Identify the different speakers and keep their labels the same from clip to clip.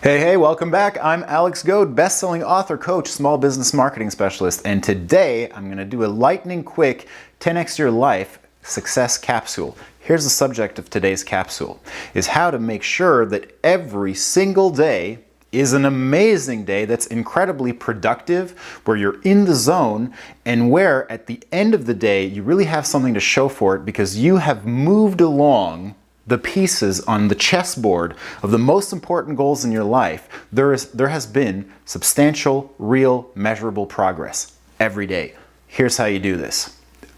Speaker 1: Hey, welcome back. I'm Alex Goad, best-selling author, coach, small business marketing specialist, and today I'm going to do a lightning quick 10x your life success capsule. Here's the subject of today's capsule, is how to make sure that every single day is an amazing day that's incredibly productive, where you're in the zone, and where at the end of the day you really have something to show for it because you have moved along the pieces on the chessboard of the most important goals in your life. There has been substantial, real, measurable progress every day. Here's how you do this.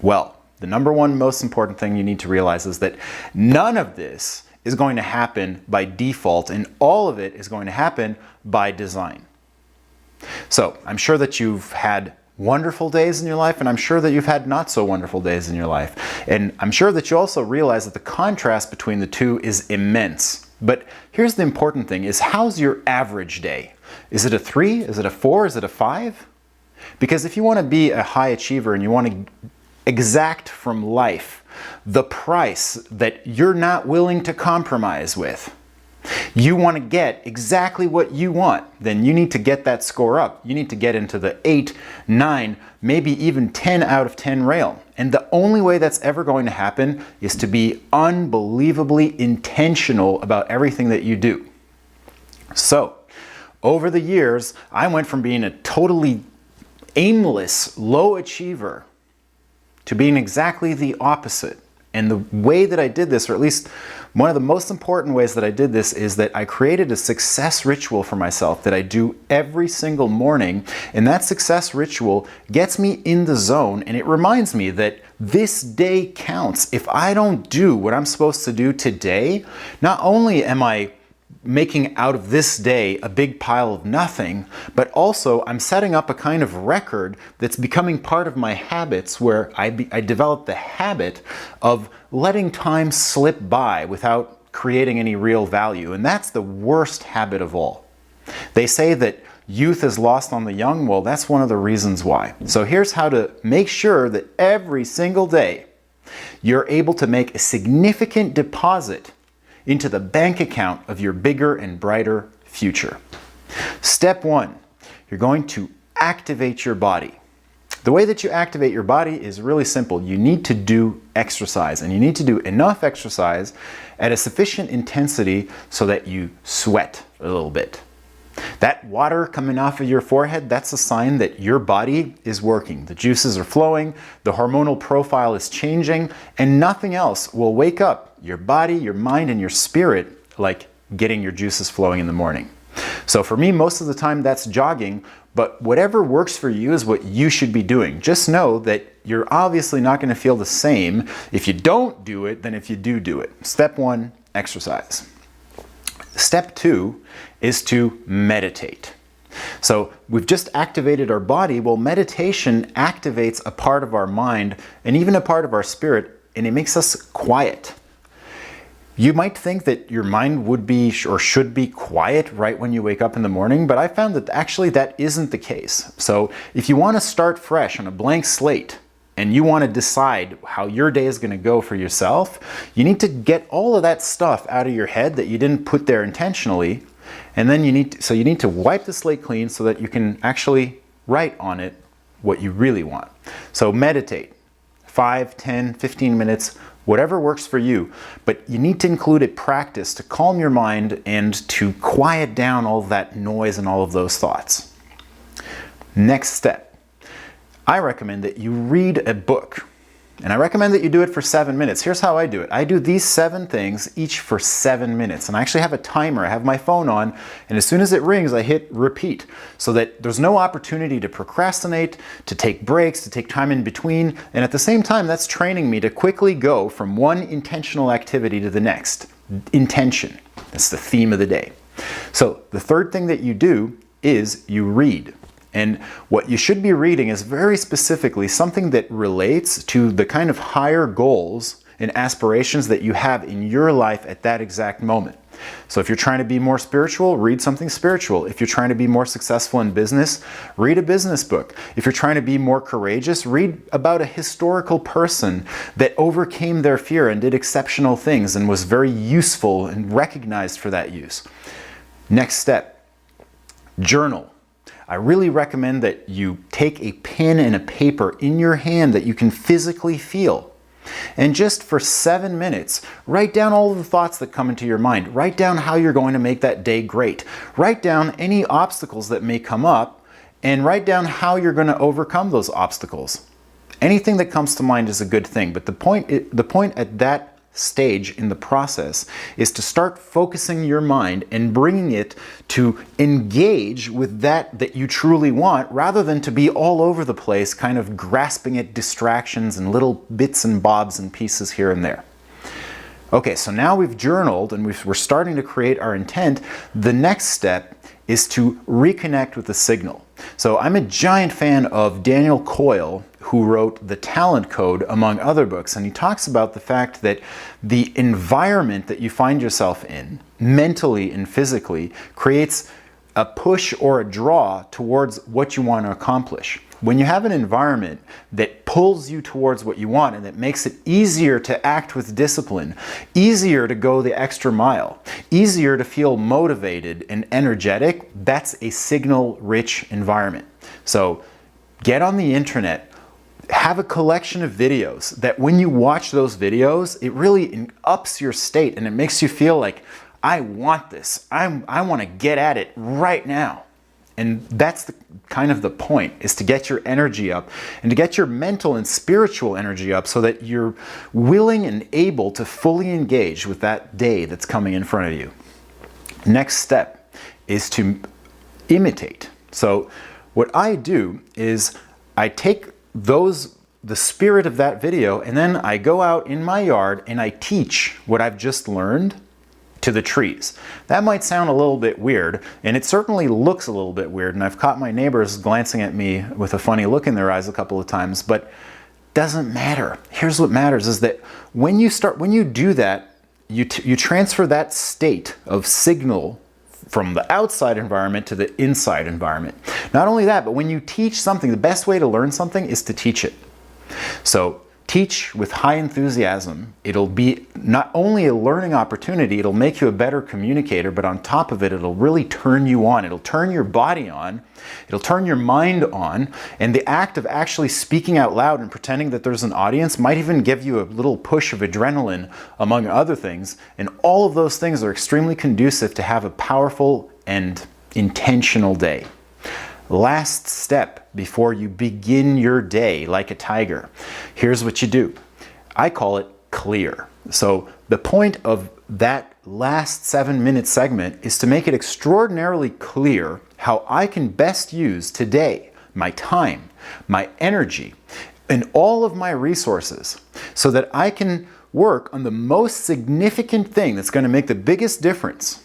Speaker 1: Well, the number one most important thing you need to realize is that none of this is going to happen by default, and all of it is going to happen by design. So I'm sure that you've had wonderful days in your life, and I'm sure that you've had not so wonderful days in your life. And I'm sure that you also realize that the contrast between the two is immense. But here's the important thing, is how's your average day? Is it a 3? Is it a 4? Is it a 5? Because if you want to be a high achiever and you want to exact from life the price that you're not willing to compromise with, you want to get exactly what you want, then you need to get that score up. You need to get into the 8, 9, maybe even 10 out of 10 rail. And the only way that's ever going to happen is to be unbelievably intentional about everything that you do. So, over the years, I went from being a totally aimless, low achiever to being exactly the opposite. And the way that I did this, or at least one of the most important ways that I did this, is that I created a success ritual for myself that I do every single morning. And that success ritual gets me in the zone, and it reminds me that this day counts. If I don't do what I'm supposed to do today, not only am I making out of this day a big pile of nothing, but also I'm setting up a kind of record that's becoming part of my habits, where I develop the habit of letting time slip by without creating any real value. And that's the worst habit of all. They say that youth is lost on the young. Well, that's one of the reasons why. So here's how to make sure that every single day you're able to make a significant deposit into the bank account of your bigger and brighter future. Step 1, you're going to activate your body. The way that you activate your body is really simple. You need to do exercise, and you need to do enough exercise at a sufficient intensity so that you sweat a little bit. That water coming off of your forehead, that's a sign that your body is working. The juices are flowing, the hormonal profile is changing, and nothing else will wake up your body, your mind, and your spirit like getting your juices flowing in the morning. So for me, most of the time that's jogging, but whatever works for you is what you should be doing. Just know that you're obviously not going to feel the same if you don't do it than if you do it. Step 1, exercise. Step 2 is to meditate. So we've just activated our body. Well, meditation activates a part of our mind and even a part of our spirit, and it makes us quiet. You might think that your mind would be or should be quiet right when you wake up in the morning, but I found that actually that isn't the case. So if you want to start fresh on a blank slate, and you want to decide how your day is going to go for yourself, you need to get all of that stuff out of your head that you didn't put there intentionally, and then you need to wipe the slate clean so that you can actually write on it what you really want. So meditate, 5, 10, 15 minutes, whatever works for you, but you need to include a practice to calm your mind and to quiet down all of that noise and all of those thoughts. Next step. I recommend that you read a book, and I recommend that you do it for 7 minutes. Here's how I do it. I do these 7 things each for 7 minutes, and I actually have a timer. I have my phone on, and as soon as it rings, I hit repeat so that there's no opportunity to procrastinate, to take breaks, to take time in between, and at the same time, that's training me to quickly go from one intentional activity to the next. Intention. That's the theme of the day. So the third thing that you do is you read. And what you should be reading is very specifically something that relates to the kind of higher goals and aspirations that you have in your life at that exact moment. So if you're trying to be more spiritual, read something spiritual. If you're trying to be more successful in business, read a business book. If you're trying to be more courageous, read about a historical person that overcame their fear and did exceptional things and was very useful and recognized for that use. Next step, journal. I really recommend that you take a pen and a paper in your hand that you can physically feel. And just for 7 minutes, write down all of the thoughts that come into your mind. Write down how you're going to make that day great. Write down any obstacles that may come up, and write down how you're going to overcome those obstacles. Anything that comes to mind is a good thing, but the point at that stage in the process is to start focusing your mind and bringing it to engage with that you truly want, rather than to be all over the place, kind of grasping at distractions and little bits and bobs and pieces here and there. Okay, so now we've journaled and we're starting to create our intent. The next step is to reconnect with the signal. So I'm a giant fan of Daniel Coyle, who wrote The Talent Code, among other books, and he talks about the fact that the environment that you find yourself in, mentally and physically, creates a push or a draw towards what you want to accomplish. When you have an environment that pulls you towards what you want and that makes it easier to act with discipline, easier to go the extra mile, easier to feel motivated and energetic, that's a signal-rich environment. So get on the internet, have a collection of videos that when you watch those videos, it really ups your state and it makes you feel like, I want this. I want to get at it right now. And that's kind of the point, is to get your energy up and to get your mental and spiritual energy up so that you're willing and able to fully engage with that day that's coming in front of you. Next step is to imitate. So what I do is I take the spirit of that video, and then I go out in my yard and I teach what I've just learned to the trees. That might sound a little bit weird, and it certainly looks a little bit weird, and I've caught my neighbors glancing at me with a funny look in their eyes a couple of times, but doesn't matter. Here's what matters, is that when you do that, you transfer that state of signal from the outside environment to the inside environment. Not only that, but when you teach something, the best way to learn something is to teach it. So teach with high enthusiasm. It'll be not only a learning opportunity, it'll make you a better communicator, but on top of it, it'll really turn you on. It'll turn your body on. It'll turn your mind on. And the act of actually speaking out loud and pretending that there's an audience might even give you a little push of adrenaline, among other things. And all of those things are extremely conducive to have a powerful and intentional day. Last step before you begin your day like a tiger. Here's what you do. I call it clear. So the point of that last 7-minute segment is to make it extraordinarily clear how I can best use today, my time, my energy, and all of my resources so that I can work on the most significant thing that's going to make the biggest difference.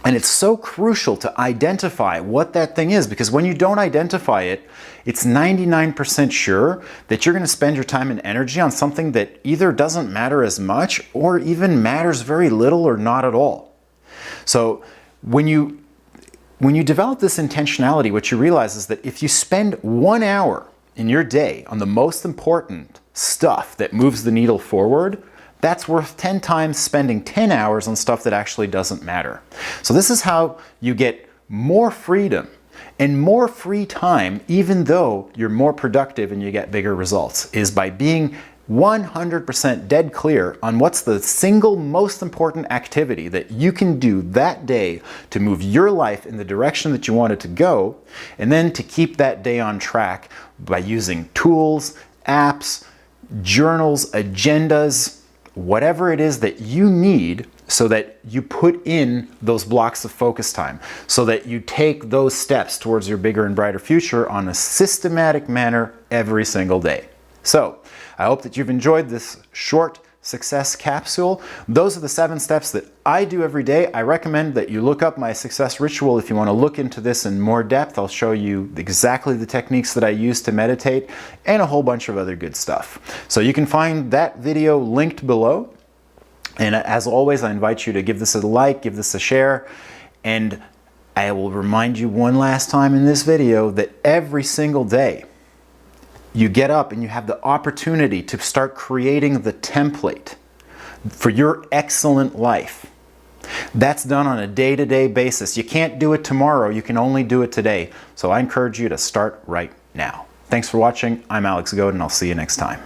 Speaker 1: And it's so crucial to identify what that thing is, because when you don't identify it, it's 99% sure that you're going to spend your time and energy on something that either doesn't matter as much or even matters very little or not at all. So when you develop this intentionality, what you realize is that if you spend 1 hour in your day on the most important stuff that moves the needle forward, that's worth 10 times spending 10 hours on stuff that actually doesn't matter. So this is how you get more freedom and more free time, even though you're more productive and you get bigger results, is by being 100% dead clear on what's the single most important activity that you can do that day to move your life in the direction that you want it to go, and then to keep that day on track by using tools, apps, journals, agendas, whatever it is that you need, so that you put in those blocks of focus time, so that you take those steps towards your bigger and brighter future on a systematic manner every single day. So I hope that you've enjoyed this short success capsule. Those are the 7 steps that I do every day. I recommend that you look up my success ritual if you want to look into this in more depth. I'll show you exactly the techniques that I use to meditate and a whole bunch of other good stuff. So you can find that video linked below. And as always, I invite you to give this a like, give this a share, and I will remind you one last time in this video that every single day you get up and you have the opportunity to start creating the template for your excellent life. That's done on a day-to-day basis. You can't do it tomorrow, you can only do it today. So I encourage you to start right now. Thanks for watching. I'm Alex Goad, and I'll see you next time.